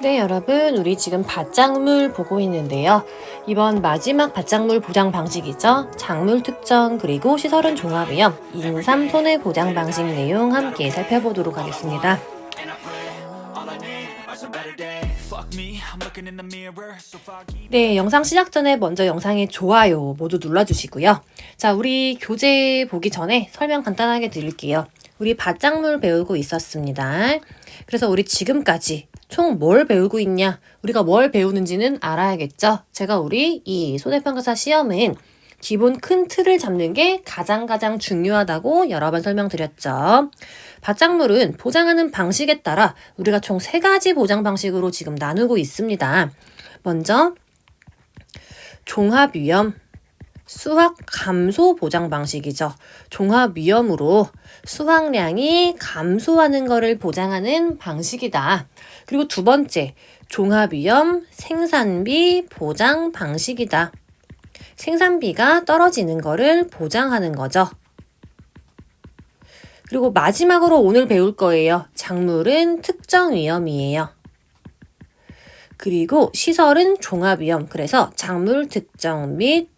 네, 여러분, 우리 지금 밭작물 보고 있는데요. 이번 마지막 밭작물 보장 방식이죠. 작물 특정 그리고 시설은 종합위험, 인삼 손해 보장 방식 내용 함께 살펴보도록 하겠습니다. 네, 영상 시작 전에 먼저 영상에 좋아요 모두 눌러주시고요. 자, 우리 교재 보기 전에 설명 간단하게 드릴게요. 우리 밭작물 배우고 있었습니다. 그래서 우리 지금까지 총 뭘 배우고 있냐? 우리가 뭘 배우는지는 알아야겠죠? 제가 우리 이 손해평가사 시험은 기본 큰 틀을 잡는 게 가장 중요하다고 여러 번 설명드렸죠. 밭작물은 보장하는 방식에 따라 우리가 총 3가지 보장 방식으로 지금 나누고 있습니다. 먼저 종합위험, 수확 감소 보장 방식이죠. 종합위험으로 수확량이 감소하는 것을 보장하는 방식이다. 그리고 두 번째, 종합위험 생산비 보장 방식이다. 생산비가 떨어지는 것을 보장하는 거죠. 그리고 마지막으로 오늘 배울 거예요. 작물은 특정 위험이에요. 그리고 시설은 종합위험. 그래서 작물 특정 및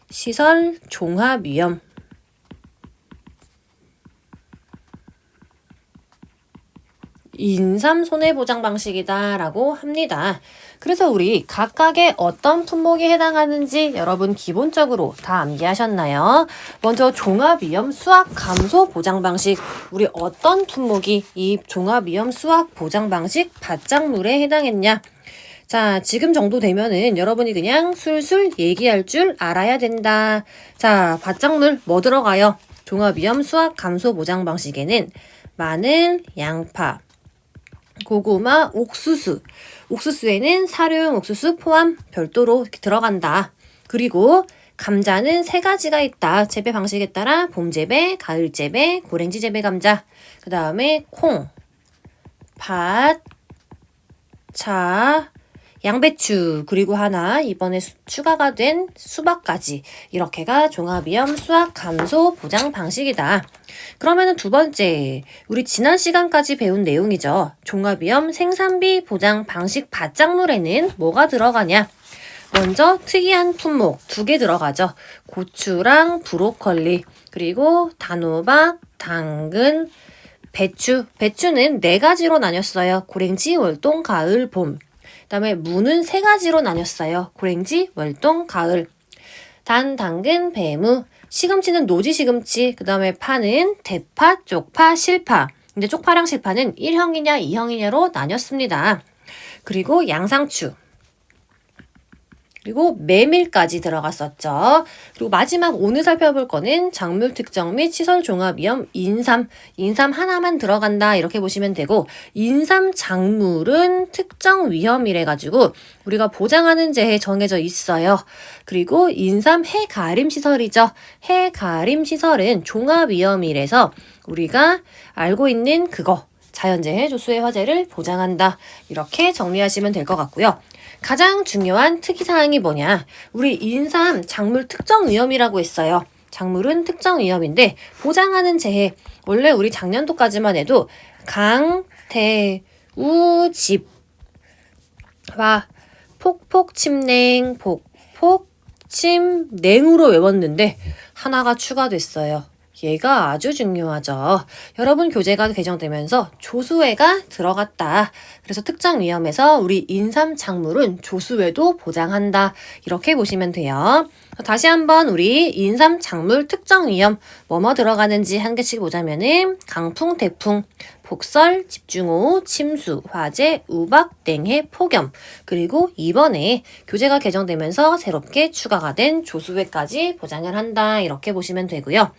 시설 종합위험. 인삼 손해보장 방식이다 라고 합니다. 그래서 우리 각각의 어떤 품목이 해당하는지 여러분 기본적으로 다 암기하셨나요? 먼저 종합위험 수확 감소 보장 방식. 우리 어떤 품목이 이 종합위험 수확 보장 방식 밭작물에 해당했냐? 자, 지금 정도 되면은 여러분이 그냥 술술 얘기할 줄 알아야 된다. 자, 밭작물 뭐 들어가요? 종합위험 수확 감소 보장 방식에는 마늘, 양파, 고구마, 옥수수. 옥수수에는 사료용 옥수수 포함 별도로 이렇게 들어간다. 그리고 감자는 3가지가 있다. 재배 방식에 따라 봄 재배, 가을 재배, 고랭지 재배 감자. 그 다음에 콩, 팥, 차, 양배추, 그리고 하나 이번에 추가가 된 수박까지. 이렇게가 종합위험 수확 감소 보장 방식이다. 그러면은 두 번째, 우리 지난 시간까지 배운 내용이죠. 종합위험 생산비 보장 방식 밭작물에는 뭐가 들어가냐? 먼저 특이한 품목 2개 들어가죠. 고추랑 브로콜리, 그리고 단호박, 당근, 배추. 배추는 4가지로 나뉘었어요. 고랭지, 월동, 가을, 봄. 그 다음에 무는 3가지로 나뉘었어요. 고랭지, 월동, 가을. 단, 당근, 배무. 시금치는 노지 시금치. 그 다음에 파는 대파, 쪽파, 실파. 근데 쪽파랑 실파는 1형이냐 2형이냐로 나뉘었습니다. 그리고 양상추. 그리고 메밀까지 들어갔었죠. 그리고 마지막 오늘 살펴볼 거는 작물 특정 및 시설 종합위험 인삼. 인삼 하나만 들어간다 이렇게 보시면 되고, 인삼 작물은 특정 위험이래 가지고 우리가 보장하는 재해 정해져 있어요. 그리고 인삼 해가림 시설이죠. 해가림 시설은 종합위험이래서 우리가 알고 있는 그거. 자연재해 조수의 화재를 보장한다. 이렇게 정리하시면 될 것 같고요. 가장 중요한 특이사항이 뭐냐? 우리 인삼 작물 특정 위험이라고 했어요. 작물은 특정 위험인데 보장하는 재해. 원래 우리 작년도까지만 해도 강, 대, 우, 집, 와, 폭폭, 침냉, 폭폭, 침, 냉으로 외웠는데 하나가 추가됐어요. 얘가 아주 중요하죠. 여러분 교재가 개정되면서 조수회가 들어갔다. 그래서 특정 위험에서 우리 인삼 작물은 조수회도 보장한다. 이렇게 보시면 돼요. 다시 한번 우리 인삼 작물 특정 위험 뭐뭐 들어가는지 한 개씩 보자면은 강풍, 태풍, 폭설, 집중호우, 침수, 화재, 우박, 냉해, 폭염. 그리고 이번에 교재가 개정되면서 새롭게 추가가 된 조수회까지 보장을 한다. 이렇게 보시면 되고요.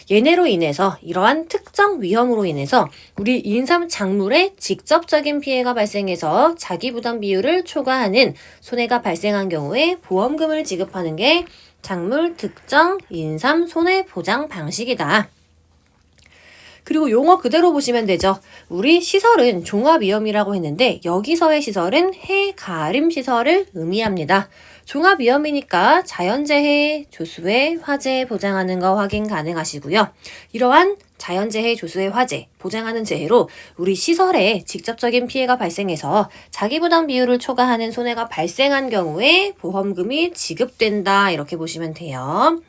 얘네로 인해서 이러한 특정 위험으로 인해서 우리 인삼 작물에 직접적인 피해가 발생해서 자기 부담 비율을 초과하는 손해가 발생한 경우에 보험금을 지급하는 게 작물 특정 인삼 손해 보장 방식이다. 그리고 용어 그대로 보시면 되죠. 우리 시설은 종합위험이라고 했는데 여기서의 시설은 해가림 시설을 의미합니다. 종합위험이니까 자연재해, 조수회, 화재 보장하는 거 확인 가능하시고요. 이러한 자연재해 조수의 화재, 보장하는 재해로 우리 시설에 직접적인 피해가 발생해서 자기부담 비율을 초과하는 손해가 발생한 경우에 보험금이 지급된다. 이렇게 보시면 돼요.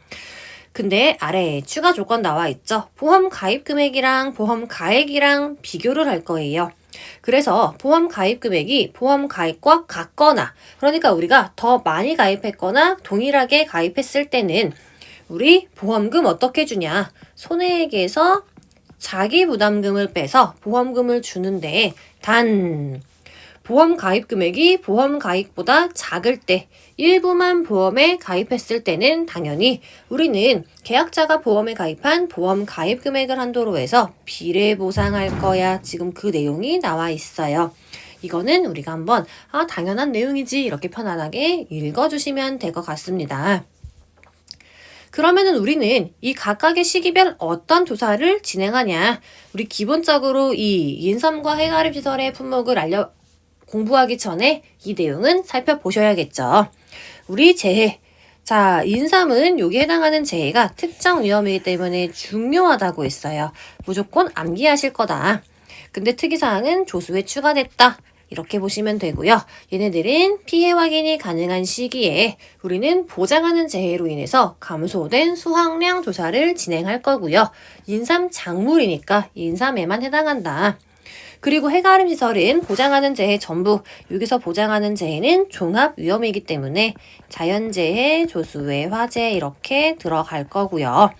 근데 아래에 추가 조건 나와 있죠. 보험 가입 금액이랑 보험 가액이랑 비교를 할 거예요. 그래서 보험 가입 금액이 보험 가입과 같거나, 그러니까 우리가 더 많이 가입했거나 동일하게 가입했을 때는 우리 보험금 어떻게 주냐? 손해액에서 자기 부담금을 빼서 보험금을 주는데, 단 보험 가입 금액이 보험 가입보다 작을 때, 일부만 보험에 가입했을 때는 당연히 우리는 계약자가 보험에 가입한 보험 가입 금액을 한도로 해서 비례 보상할 거야. 지금 그 내용이 나와 있어요. 이거는 우리가 한번 당연한 내용이지 이렇게 편안하게 읽어주시면 될 것 같습니다. 그러면은 우리는 이 각각의 시기별 어떤 조사를 진행하냐? 우리 기본적으로 이 인섬과 해가림 시설의 품목을 공부하기 전에 이 내용은 살펴보셔야겠죠. 우리 재해. 자, 인삼은 여기에 해당하는 재해가 특정 위험이기 때문에 중요하다고 했어요. 무조건 암기하실 거다. 근데 특이사항은 조수에 추가됐다. 이렇게 보시면 되고요. 얘네들은 피해 확인이 가능한 시기에 우리는 보장하는 재해로 인해서 감소된 수확량 조사를 진행할 거고요. 인삼 작물이니까 인삼에만 해당한다. 그리고 해가림 시설은 보장하는 재해 전부, 여기서 보장하는 재해는 종합 위험이기 때문에 자연재해, 조수의 화재 이렇게 들어갈 거고요.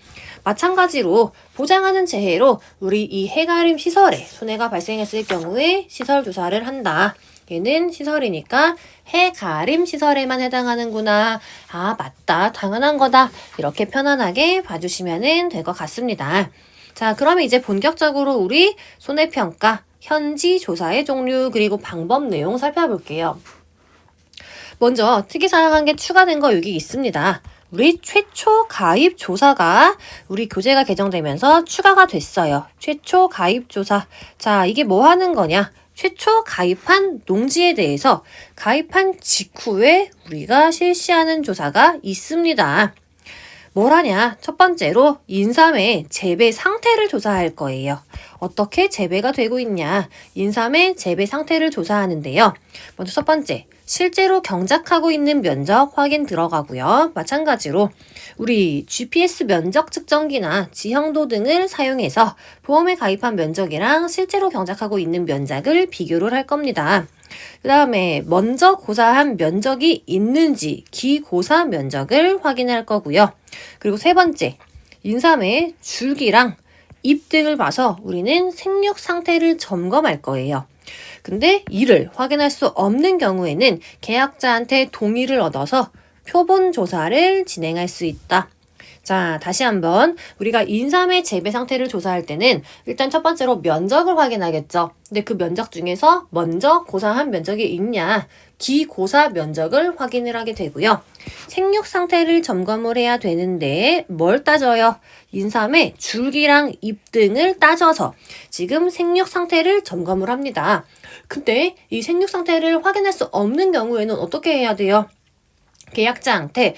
마찬가지로 보장하는 재해로 우리 이 해가림 시설에 손해가 발생했을 경우에 시설 조사를 한다. 얘는 시설이니까 해가림 시설에만 해당하는구나. 아, 맞다. 당연한 거다. 이렇게 편안하게 봐주시면 될 것 같습니다. 자, 그러면 이제 본격적으로 우리 손해평가, 현지 조사의 종류, 그리고 방법 내용 살펴볼게요. 먼저 특이사항 한 개 추가된 거 여기 있습니다. 우리 최초 가입 조사가 우리 교재가 개정되면서 추가가 됐어요. 최초 가입 조사. 자, 이게 뭐 하는 거냐? 최초 가입한 농지에 대해서 가입한 직후에 우리가 실시하는 조사가 있습니다. 뭘 하냐? 첫 번째로 인삼의 재배 상태를 조사할 거예요. 어떻게 재배가 되고 있냐? 인삼의 재배 상태를 조사하는데요. 먼저 첫 번째, 실제로 경작하고 있는 면적 확인 들어가고요. 마찬가지로 우리 GPS 면적 측정기나 지형도 등을 사용해서 보험에 가입한 면적이랑 실제로 경작하고 있는 면적을 비교를 할 겁니다. 그 다음에 먼저 고사한 면적이 있는지 기고사 면적을 확인할 거고요. 그리고 세 번째, 인삼의 줄기랑 잎 등을 봐서 우리는 생육 상태를 점검할 거예요. 근데 이를 확인할 수 없는 경우에는 계약자한테 동의를 얻어서 표본 조사를 진행할 수 있다. 자, 다시 한번 우리가 인삼의 재배 상태를 조사할 때는 일단 첫 번째로 면적을 확인하겠죠. 근데 그 면적 중에서 먼저 고사한 면적이 있냐, 기고사 면적을 확인을 하게 되고요. 생육 상태를 점검을 해야 되는데 뭘 따져요? 인삼의 줄기랑 잎 등을 따져서 지금 생육 상태를 점검을 합니다. 근데 이 생육 상태를 확인할 수 없는 경우에는 어떻게 해야 돼요? 계약자한테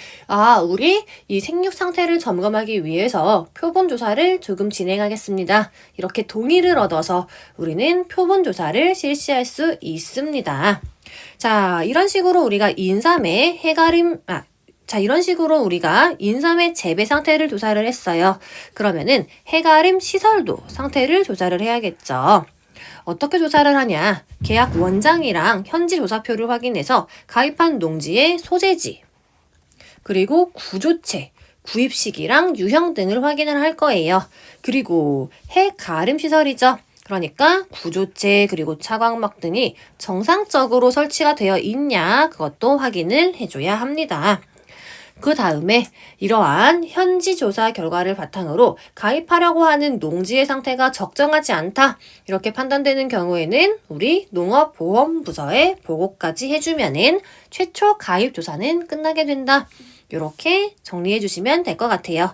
우리 이 생육 상태를 점검하기 위해서 표본 조사를 조금 진행하겠습니다. 이렇게 동의를 얻어서 우리는 표본 조사를 실시할 수 있습니다. 자, 이런 식으로 우리가 인삼의 이런 식으로 우리가 인삼의 재배 상태를 조사를 했어요. 그러면은 해가림 시설도 상태를 조사를 해야겠죠. 어떻게 조사를 하냐? 계약 원장이랑 현지 조사표를 확인해서 가입한 농지의 소재지, 그리고 구조체, 구입 시기랑 유형 등을 확인을 할 거예요. 그리고 해가림 시설이죠. 그러니까 구조체 그리고 차광막 등이 정상적으로 설치가 되어 있냐, 그것도 확인을 해줘야 합니다. 그 다음에 이러한 현지 조사 결과를 바탕으로 가입하려고 하는 농지의 상태가 적정하지 않다, 이렇게 판단되는 경우에는 우리 농업보험부서에 보고까지 해주면은 최초 가입 조사는 끝나게 된다. 이렇게 정리해 주시면 될 것 같아요.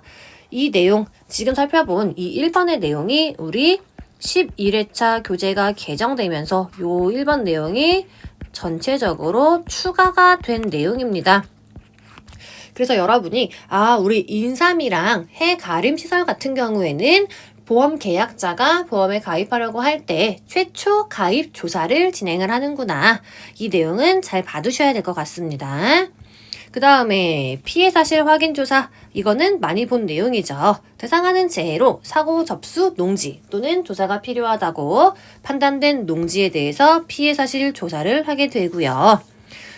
이 내용, 지금 살펴본 이 1번의 내용이 우리 11회차 교재가 개정되면서 요 1번 내용이 전체적으로 추가가 된 내용입니다. 그래서 여러분이 우리 인삼이랑 해가림 시설 같은 경우에는 보험 계약자가 보험에 가입하려고 할 때 최초 가입 조사를 진행을 하는구나. 이 내용은 잘 봐두셔야 될 것 같습니다. 그 다음에 피해 사실 확인 조사, 이거는 많이 본 내용이죠. 대상하는 재해로 사고 접수 농지 또는 조사가 필요하다고 판단된 농지에 대해서 피해 사실 조사를 하게 되고요.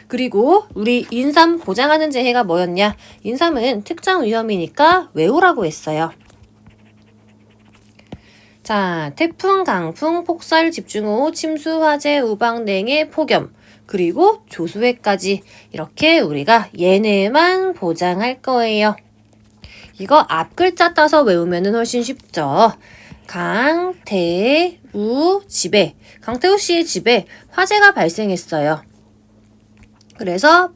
그리고 우리 인삼 보장하는 재해가 뭐였냐? 인삼은 특정 위험이니까 외우라고 했어요. 자, 태풍, 강풍, 폭설, 집중호우, 침수, 화재, 우박, 냉해, 폭염, 그리고 조수해까지 이렇게 우리가 얘네만 보장할 거예요. 이거 앞 글자 따서 외우면 훨씬 쉽죠. 강태우 집에, 강태우 씨의 집에 화재가 발생했어요. 그래서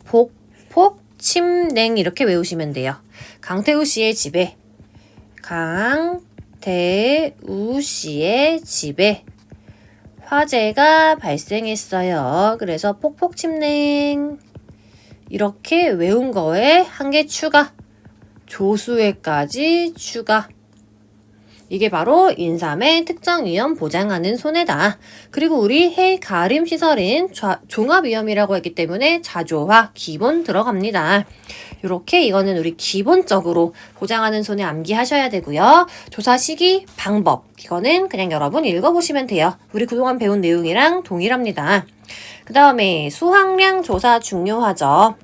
폭침, 냉 이렇게 외우시면 돼요. 강태우 씨의 집에, 강태우 씨의 집에 화재가 발생했어요. 그래서 폭침냉 이렇게 외운 거에 한 개 추가, 조수해까지 추가. 이게 바로 인삼의 특정 위험 보장하는 손해다. 그리고 우리 해 가림 시설은 종합위험이라고 했기 때문에 자조화 기본 들어갑니다. 이렇게 이거는 우리 기본적으로 보장하는 손해 암기하셔야 되고요. 조사 시기, 방법 이거는 그냥 여러분 읽어보시면 돼요. 우리 그동안 배운 내용이랑 동일합니다. 그 다음에 수확량 조사 중요하죠.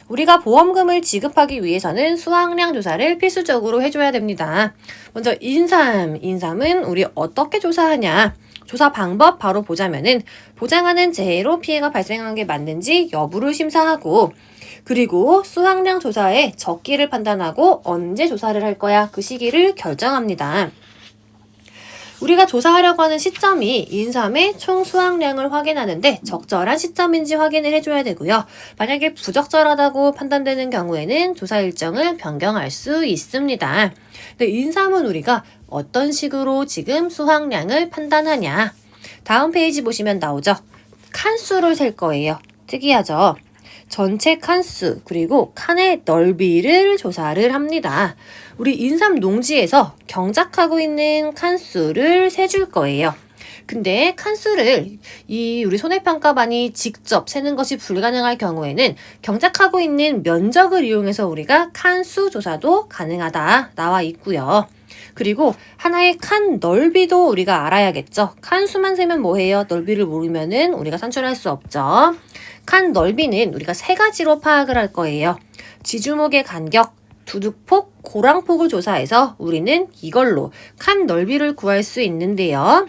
우리가 보험금을 지급하기 위해서는 수확량 조사를 필수적으로 해줘야 됩니다. 먼저 인삼은 우리 어떻게 조사하냐? 조사 방법 바로 보자면은 보장하는 재해로 피해가 발생한 게 맞는지 여부를 심사하고, 그리고 수확량 조사의 적기를 판단하고 언제 조사를 할 거야 그 시기를 결정합니다. 우리가 조사하려고 하는 시점이 인삼의 총 수확량을 확인하는데 적절한 시점인지 확인을 해줘야 되고요. 만약에 부적절하다고 판단되는 경우에는 조사 일정을 변경할 수 있습니다. 근데 인삼은 우리가 어떤 식으로 지금 수확량을 판단하냐? 다음 페이지 보시면 나오죠. 칸수를 셀 거예요. 특이하죠? 전체 칸수 그리고 칸의 넓이를 조사를 합니다. 우리 인삼 농지에서 경작하고 있는 칸수를 세줄 거예요. 근데 칸수를 우리 손해평가반이 직접 세는 것이 불가능할 경우에는 경작하고 있는 면적을 이용해서 우리가 칸수 조사도 가능하다 나와 있고요. 그리고 하나의 칸 넓이도 우리가 알아야겠죠. 칸수만 세면 뭐해요? 넓이를 모르면은 우리가 산출할 수 없죠. 칸 넓이는 우리가 세 가지로 파악을 할 거예요. 지주목의 간격, 두둑폭, 고랑폭을 조사해서 우리는 이걸로 칸 넓이를 구할 수 있는데요.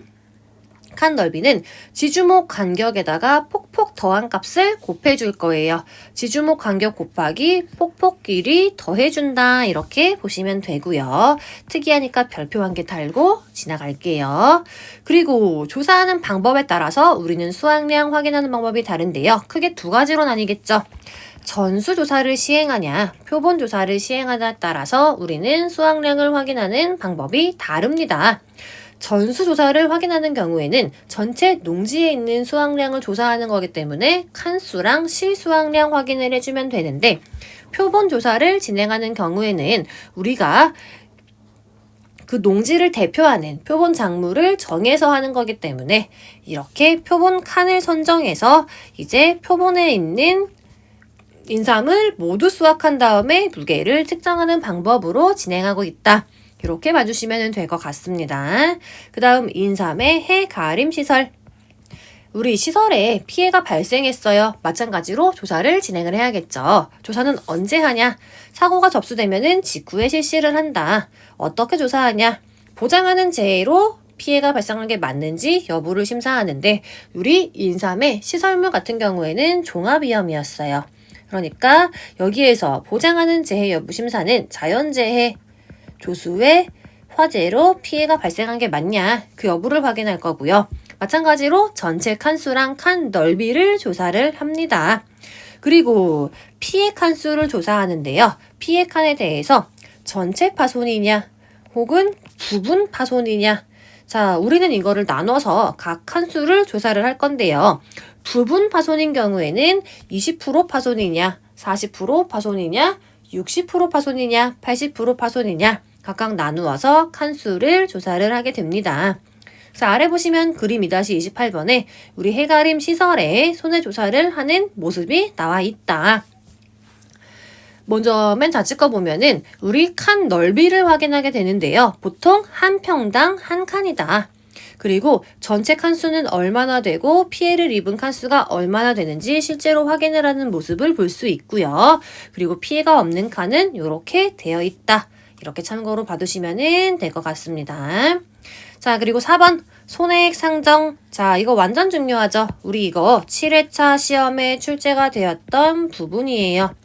칸 넓이는 지주목 간격에다가 폭폭 더한 값을 곱해줄 거예요. 지주목 간격 곱하기 폭폭 길이 더해준다 이렇게 보시면 되고요. 특이하니까 별표 한 개 달고 지나갈게요. 그리고 조사하는 방법에 따라서 우리는 수확량 확인하는 방법이 다른데요. 크게 두 가지로 나뉘겠죠. 전수조사를 시행하냐, 표본조사를 시행하냐에 따라서 우리는 수확량을 확인하는 방법이 다릅니다. 전수조사를 확인하는 경우에는 전체 농지에 있는 수확량을 조사하는 거기 때문에 칸수랑 실수확량 확인을 해주면 되는데, 표본조사를 진행하는 경우에는 우리가 그 농지를 대표하는 표본 작물을 정해서 하는 거기 때문에 이렇게 표본 칸을 선정해서 이제 표본에 있는 인삼을 모두 수확한 다음에 무게를 측정하는 방법으로 진행하고 있다. 이렇게 봐주시면 될 것 같습니다. 그 다음 인삼의 해 가림 시설. 우리 시설에 피해가 발생했어요. 마찬가지로 조사를 진행을 해야겠죠. 조사는 언제 하냐? 사고가 접수되면은 직후에 실시를 한다. 어떻게 조사하냐? 보장하는 재해로 피해가 발생한 게 맞는지 여부를 심사하는데, 우리 인삼의 시설물 같은 경우에는 종합위험이었어요. 그러니까 여기에서 보장하는 재해 여부 심사는 자연재해, 조수해, 화재로 피해가 발생한 게 맞냐 그 여부를 확인할 거고요. 마찬가지로 전체 칸수랑 칸 넓이를 조사를 합니다. 그리고 피해 칸수를 조사하는데요. 피해 칸에 대해서 전체 파손이냐 혹은 부분 파손이냐, 자, 우리는 이거를 나눠서 각 칸수를 조사를 할 건데요. 부분 파손인 경우에는 20% 파손이냐, 40% 파손이냐, 60% 파손이냐, 80% 파손이냐 각각 나누어서 칸수를 조사를 하게 됩니다. 그래서 아래 보시면 그림 2-28번에 우리 해가림 시설에 손해 조사를 하는 모습이 나와 있다. 먼저 맨 좌측 거 보면은 우리 칸 넓이를 확인하게 되는데요. 보통 한 평당 한 칸이다. 그리고 전체 칸수는 얼마나 되고 피해를 입은 칸수가 얼마나 되는지 실제로 확인을 하는 모습을 볼 수 있고요. 그리고 피해가 없는 칸은 이렇게 되어 있다. 이렇게 참고로 봐두시면 될 것 같습니다. 자, 그리고 4번 손해액 상정. 자, 이거 완전 중요하죠. 우리 이거 7회차 시험에 출제가 되었던 부분이에요.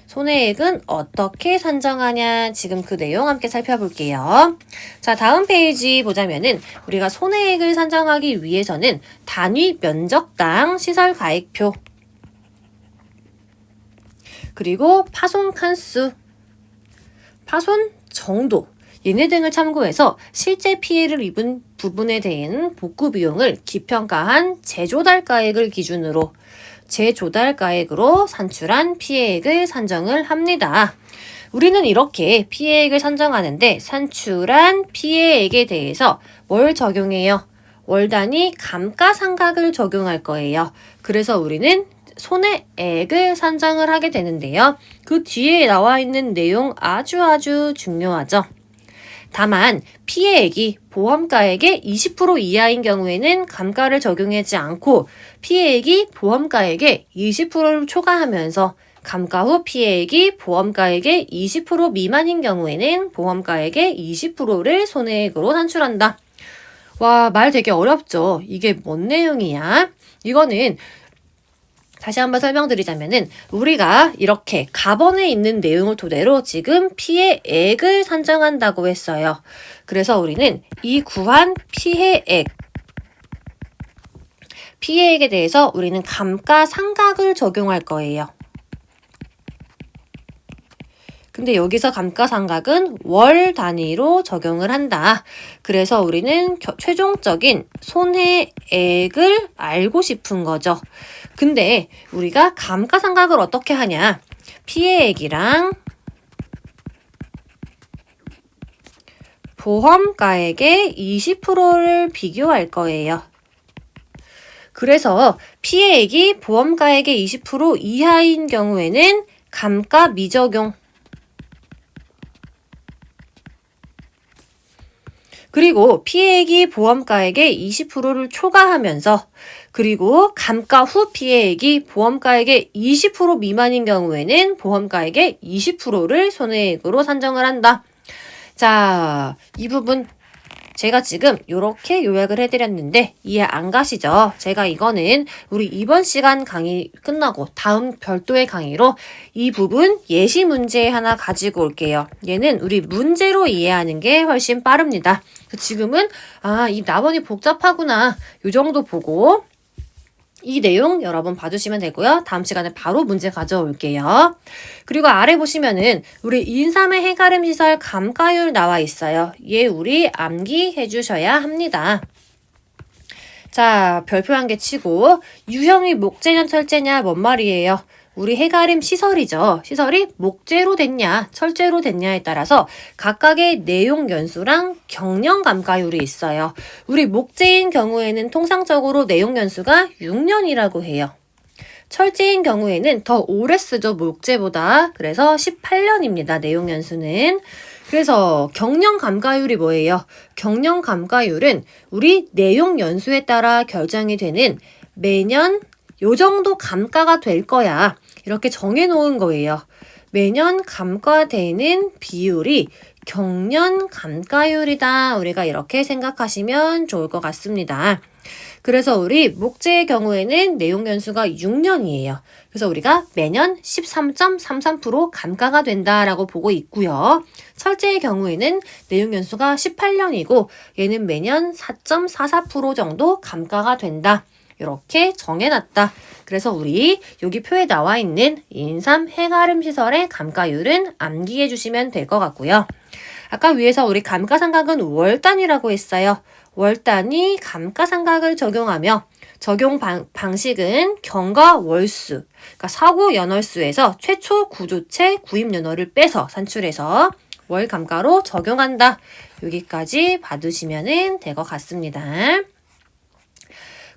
손해액은 어떻게 산정하냐, 지금 그 내용 함께 살펴볼게요. 자, 다음 페이지 보자면은 우리가 손해액을 산정하기 위해서는 단위 면적당 시설 가액표, 그리고 파손 칸수, 파손 정도, 얘네 등을 참고해서 실제 피해를 입은 부분에 대한 복구 비용을 기평가한 재조달가액을 기준으로 재조달가액으로 산출한 피해액을 산정을 합니다. 우리는 이렇게 피해액을 산정하는데 산출한 피해액에 대해서 뭘 적용해요? 월 단위 감가상각을 적용할 거예요. 그래서 우리는 손해액을 산정을 하게 되는데요. 그 뒤에 나와 있는 내용 아주 중요하죠. 다만 피해액이 보험가액의 20% 이하인 경우에는 감가를 적용하지 않고 피해액이 보험가액의 20%를 초과하면서 감가 후 피해액이 보험가액의 20% 미만인 경우에는 보험가액의 20%를 손해액으로 산출한다. 와, 말 되게 어렵죠? 이게 뭔 내용이야? 이거는 다시 한번 설명드리자면은 우리가 이렇게 가번에 있는 내용을 토대로 지금 피해액을 산정한다고 했어요. 그래서 우리는 이 구한 피해액에 대해서 우리는 감가상각을 적용할 거예요. 근데 여기서 감가상각은 월 단위로 적용을 한다. 그래서 우리는 최종적인 손해액을 알고 싶은 거죠. 근데 우리가 감가상각을 어떻게 하냐? 피해액이랑 보험가액의 20%를 비교할 거예요. 그래서 피해액이 보험가액의 20% 이하인 경우에는 감가 미적용, 그리고 피해액이 보험가액의 20%를 초과하면서 그리고 감가 후 피해액이 보험가액의 20% 미만인 경우에는 보험가액의 20%를 손해액으로 산정을 한다. 자, 이 부분 제가 지금 이렇게 요약을 해드렸는데 이해 안 가시죠? 제가 이거는 우리 이번 시간 강의 끝나고 다음 별도의 강의로 이 부분 예시 문제 하나 가지고 올게요. 얘는 우리 문제로 이해하는 게 훨씬 빠릅니다. 지금은 이 나번이 복잡하구나 이 정도 보고 이 내용 여러분 봐주시면 되고요. 다음 시간에 바로 문제 가져올게요. 그리고 아래 보시면은 우리 인삼의 해가림 시설 감가율 나와 있어요. 얘 우리 암기해 주셔야 합니다. 자, 별표 한 개 치고 유형이 목재냐 철재냐 뭔 말이에요? 우리 해가림 시설이죠. 시설이 목재로 됐냐 철재로 됐냐에 따라서 각각의 내용 연수랑 경영 감가율이 있어요. 우리 목재인 경우에는 통상적으로 내용 연수가 6년이라고 해요. 철재인 경우에는 더 오래 쓰죠, 목재보다. 그래서 18년입니다, 내용 연수는. 그래서 경영 감가율이 뭐예요? 경영 감가율은 우리 내용 연수에 따라 결정이 되는 매년 요 정도 감가가 될 거야. 이렇게 정해놓은 거예요. 매년 감가되는 비율이 경년 감가율이다. 우리가 이렇게 생각하시면 좋을 것 같습니다. 그래서 우리 목재의 경우에는 내용 연수가 6년이에요. 그래서 우리가 매년 13.33% 감가가 된다라고 보고 있고요. 철재의 경우에는 내용 연수가 18년이고 얘는 매년 4.44% 정도 감가가 된다. 이렇게 정해놨다. 그래서 우리 여기 표에 나와 있는 인삼 해가림 시설의 감가율은 암기해 주시면 될 것 같고요. 아까 위에서 우리 감가상각은 월 단위라고 했어요. 월 단위 감가상각을 적용하며 적용 방식은 경과 월수, 그러니까 사고 연월수에서 최초 구조체 구입 연월을 빼서 산출해서 월 감가로 적용한다. 여기까지 받으시면 될 것 같습니다.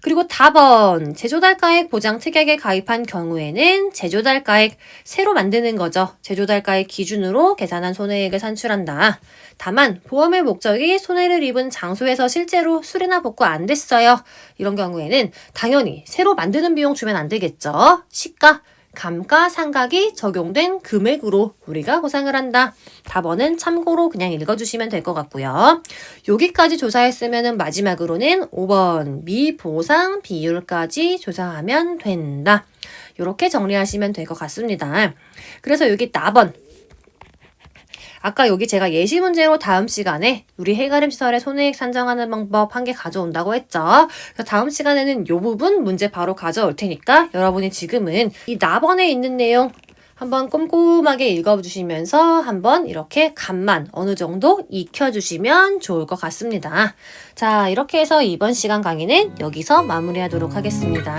그리고 답번 제조달가액 보장특약에 가입한 경우에는 제조달가액 새로 만드는 거죠. 제조달가액 기준으로 계산한 손해액을 산출한다. 다만 보험의 목적이 손해를 입은 장소에서 실제로 수리나 복구 안 됐어요. 이런 경우에는 당연히 새로 만드는 비용 주면 안 되겠죠. 시가, 감가상각이 적용된 금액으로 우리가 보상을 한다. 답원은 참고로 그냥 읽어주시면 될 것 같고요. 여기까지 조사했으면 마지막으로는 5번 미보상 비율까지 조사하면 된다. 이렇게 정리하시면 될 것 같습니다. 그래서 여기 답원 아까 여기 제가 예시 문제로 다음 시간에 우리 해가림 시설의 손해액 산정하는 방법 한 개 가져온다고 했죠. 그래서 다음 시간에는 이 부분 문제 바로 가져올 테니까 여러분이 지금은 이 답원에 있는 내용 한번 꼼꼼하게 읽어주시면서 한번 이렇게 감만 어느 정도 익혀주시면 좋을 것 같습니다. 자, 이렇게 해서 이번 시간 강의는 여기서 마무리하도록 하겠습니다.